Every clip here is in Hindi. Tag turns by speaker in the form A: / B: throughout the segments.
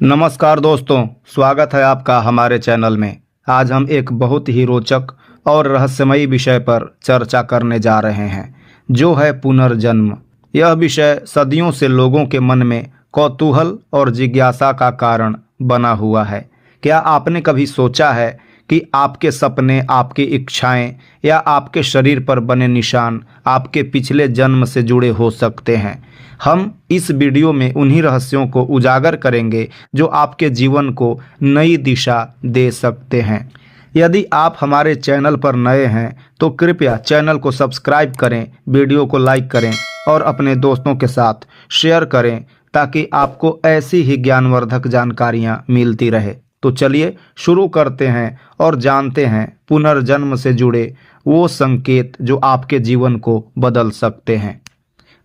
A: नमस्कार दोस्तों, स्वागत है आपका हमारे चैनल में। आज हम एक बहुत ही रोचक और रहस्यमयी विषय पर चर्चा करने जा रहे हैं, जो है पुनर्जन्म। यह विषय सदियों से लोगों के मन में कौतूहल और जिज्ञासा का कारण बना हुआ है। क्या आपने कभी सोचा है कि आपके सपने, आपकी इच्छाएं या आपके शरीर पर बने निशान आपके पिछले जन्म से जुड़े हो सकते हैं? हम इस वीडियो में उन्हीं रहस्यों को उजागर करेंगे जो आपके जीवन को नई दिशा दे सकते हैं। यदि आप हमारे चैनल पर नए हैं तो कृपया चैनल को सब्सक्राइब करें, वीडियो को लाइक करें और अपने दोस्तों के साथ शेयर करें ताकि आपको ऐसी ही ज्ञानवर्धक जानकारियां मिलती रहे। तो चलिए शुरू करते हैं और जानते हैं पुनर्जन्म से जुड़े वो संकेत जो आपके जीवन को बदल सकते हैं।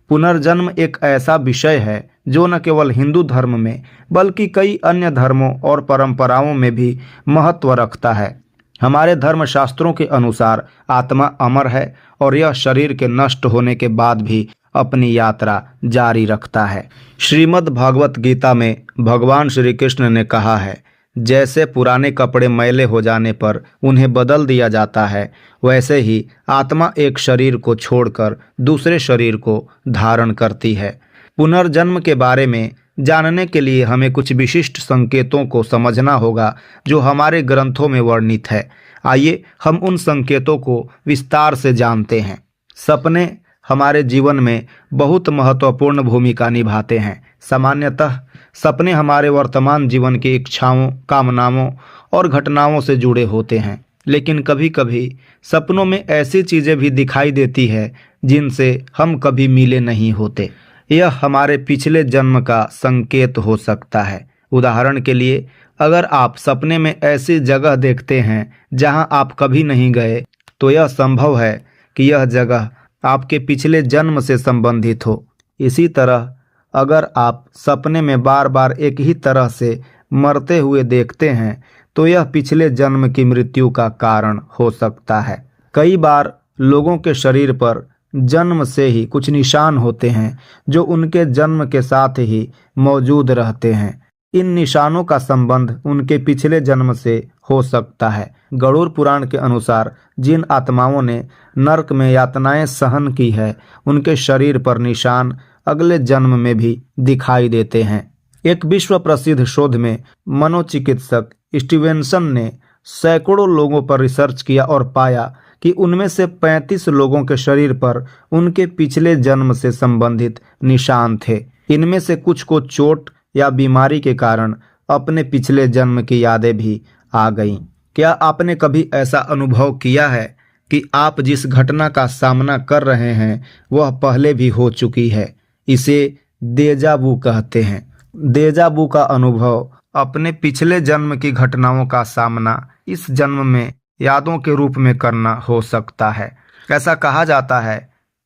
A: पुनर्जन्म एक ऐसा विषय है जो न केवल हिंदू धर्म में बल्कि कई अन्य धर्मों और परंपराओं में भी महत्व रखता है। हमारे धर्मशास्त्रों के अनुसार आत्मा अमर है और यह शरीर के नष्ट होने के बाद भी अपनी यात्रा जारी रखता है। श्रीमद् भागवत गीता में भगवान श्री कृष्ण ने कहा है, जैसे पुराने कपड़े मैले हो जाने पर उन्हें बदल दिया जाता है, वैसे ही आत्मा एक शरीर को छोड़कर दूसरे शरीर को धारण करती है। पुनर्जन्म के बारे में जानने के लिए हमें कुछ विशिष्ट संकेतों को समझना होगा जो हमारे ग्रंथों में वर्णित है। आइए हम उन संकेतों को विस्तार से जानते हैं। सपने हमारे जीवन में बहुत महत्वपूर्ण भूमिका निभाते हैं। सामान्यतः सपने हमारे वर्तमान जीवन की इच्छाओं, कामनाओं और घटनाओं से जुड़े होते हैं, लेकिन कभी कभी सपनों में ऐसी चीज़ें भी दिखाई देती है जिनसे हम कभी मिले नहीं होते। यह हमारे पिछले जन्म का संकेत हो सकता है। उदाहरण के लिए, अगर आप सपने में ऐसी जगह देखते हैं जहां आप कभी नहीं गए, तो यह संभव है कि यह जगह आपके पिछले जन्म से संबंधित हो। इसी तरह अगर आप सपने में बार बार एक ही तरह से मरते हुए देखते हैं तो यह पिछले जन्म की मृत्यु का कारण हो सकता है। कई बार लोगों के शरीर पर जन्म से ही कुछ निशान होते हैं जो उनके जन्म के साथ ही मौजूद रहते हैं। इन निशानों का संबंध उनके पिछले जन्म से हो सकता है। गरुड़ पुराण के अनुसार जिन आत्माओं ने नरक में यातनाएं सहन की है, उनके शरीर पर निशान अगले जन्म में भी दिखाई देते हैं। एक विश्व प्रसिद्ध शोध में मनोचिकित्सक स्टीवेंसन ने सैकड़ों लोगों पर रिसर्च किया और पाया कि उनमें से 35 लोगों के शरीर पर उनके पिछले जन्म से संबंधित निशान थे। इनमें से कुछ को चोट या बीमारी के कारण अपने पिछले जन्म की यादें भी आ गईं। क्या आपने कभी ऐसा अनुभव किया है कि आप जिस घटना का सामना कर रहे हैं वह पहले भी हो चुकी है? इसे देजा वू कहते हैं। देजा वू का अनुभव अपने पिछले जन्म की घटनाओं का सामना इस जन्म में यादों के रूप में करना हो सकता है। ऐसा कहा जाता है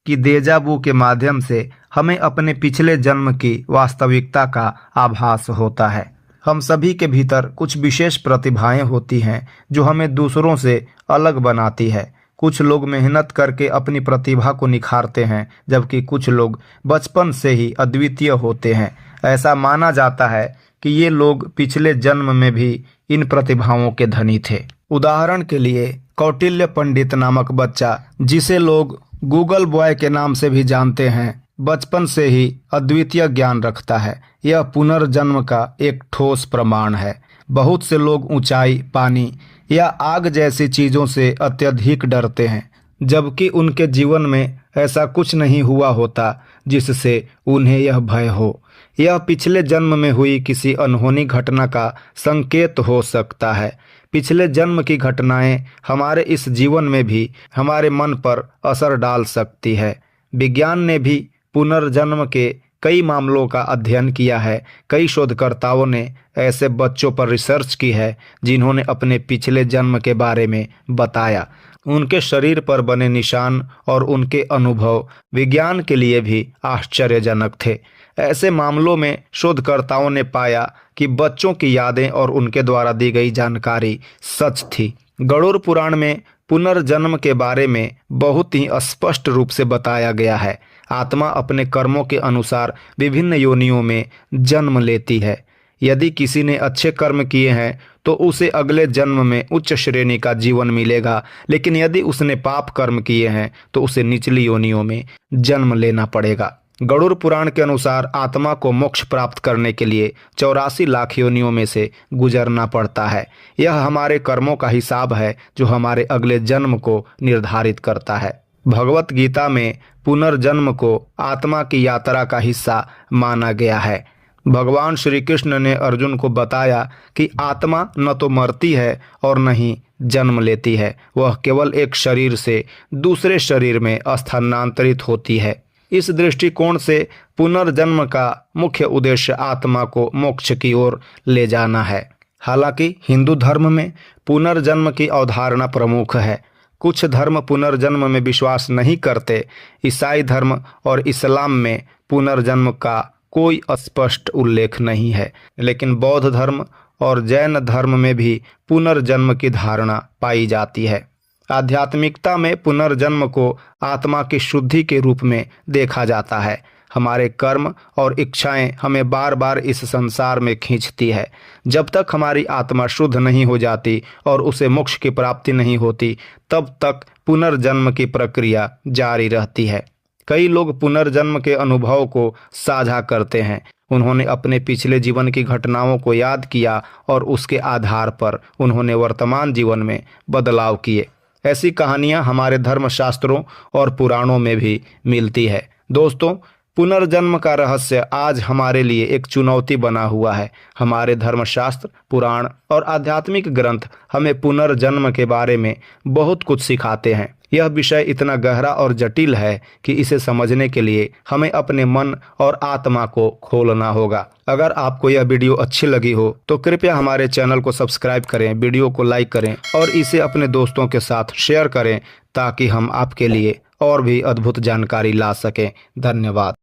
A: कि देजा वू के माध्यम से हमें अपने पिछले जन्म की वास्तविकता का आभास होता है। हम सभी के भीतर कुछ विशेष प्रतिभाएं होती हैं जो हमें दूसरों से अलग बनाती है। कुछ लोग मेहनत करके अपनी प्रतिभा को निखारते हैं, जबकि कुछ लोग बचपन से ही अद्वितीय होते हैं। ऐसा माना जाता है कि ये लोग पिछले जन्म में भी इन प्रतिभाओं के धनी थे। उदाहरण के लिए, कौटिल्य पंडित नामक बच्चा, जिसे लोग गूगल बॉय के नाम से भी जानते हैं, बचपन से ही अद्वितीय ज्ञान रखता है। यह पुनर्जन्म का एक ठोस प्रमाण है। बहुत से लोग ऊंचाई, पानी या आग जैसी चीज़ों से अत्यधिक डरते हैं, जबकि उनके जीवन में ऐसा कुछ नहीं हुआ होता जिससे उन्हें यह भय हो। यह पिछले जन्म में हुई किसी अनहोनी घटना का संकेत हो सकता है। पिछले जन्म की घटनाएं हमारे इस जीवन में भी हमारे मन पर असर डाल सकती है। विज्ञान ने भी पुनर्जन्म के कई मामलों का अध्ययन किया है। कई शोधकर्ताओं ने ऐसे बच्चों पर रिसर्च की है जिन्होंने अपने पिछले जन्म के बारे में बताया। उनके शरीर पर बने निशान और उनके अनुभव विज्ञान के लिए भी आश्चर्यजनक थे। ऐसे मामलों में शोधकर्ताओं ने पाया कि बच्चों की यादें और उनके द्वारा दी गई जानकारी सच थी। गरुड़ पुराण में पुनर्जन्म के बारे में बहुत ही स्पष्ट रूप से बताया गया है। आत्मा अपने कर्मों के अनुसार विभिन्न योनियों में जन्म लेती है। यदि किसी ने अच्छे कर्म किए हैं तो उसे अगले जन्म में उच्च श्रेणी का जीवन मिलेगा, लेकिन यदि उसने पाप कर्म किए हैं तो उसे निचली योनियों में जन्म लेना पड़ेगा। गरुड़ पुराण के अनुसार आत्मा को मोक्ष प्राप्त करने के लिए 84 लाख योनियों में से गुजरना पड़ता है। यह हमारे कर्मों का हिसाब है जो हमारे अगले जन्म को निर्धारित करता है। भगवत गीता में पुनर्जन्म को आत्मा की यात्रा का हिस्सा माना गया है। भगवान श्री कृष्ण ने अर्जुन को बताया कि आत्मा न तो मरती है और न ही जन्म लेती है, वह केवल एक शरीर से दूसरे शरीर में स्थानांतरित होती है। इस दृष्टिकोण से पुनर्जन्म का मुख्य उद्देश्य आत्मा को मोक्ष की ओर ले जाना है। हालांकि हिंदू धर्म में पुनर्जन्म की अवधारणा प्रमुख है। कुछ धर्म पुनर्जन्म में विश्वास नहीं करते। ईसाई धर्म और इस्लाम में पुनर्जन्म का कोई स्पष्ट उल्लेख नहीं है, लेकिन बौद्ध धर्म और जैन धर्म में भी पुनर्जन्म की धारणा पाई जाती है। आध्यात्मिकता में पुनर्जन्म को आत्मा की शुद्धि के रूप में देखा जाता है। हमारे कर्म और इच्छाएं हमें बार बार इस संसार में खींचती है। जब तक हमारी आत्मा शुद्ध नहीं हो जाती और उसे मोक्ष की प्राप्ति नहीं होती, तब तक पुनर्जन्म की प्रक्रिया जारी रहती है। कई लोग पुनर्जन्म के अनुभव को साझा करते हैं। उन्होंने अपने पिछले जीवन की घटनाओं को याद किया और उसके आधार पर उन्होंने वर्तमान जीवन में बदलाव किए। ऐसी कहानियां हमारे धर्मशास्त्रों और पुराणों में भी मिलती है। दोस्तों, पुनर्जन्म का रहस्य आज हमारे लिए एक चुनौती बना हुआ है। हमारे धर्मशास्त्र, पुराण और आध्यात्मिक ग्रंथ हमें पुनर्जन्म के बारे में बहुत कुछ सिखाते हैं। यह विषय इतना गहरा और जटिल है कि इसे समझने के लिए हमें अपने मन और आत्मा को खोलना होगा। अगर आपको यह वीडियो अच्छी लगी हो तो कृपया हमारे चैनल को सब्सक्राइब करें, वीडियो को लाइक करें और इसे अपने दोस्तों के साथ शेयर करें ताकि हम आपके लिए और भी अद्भुत जानकारी ला सकें। धन्यवाद।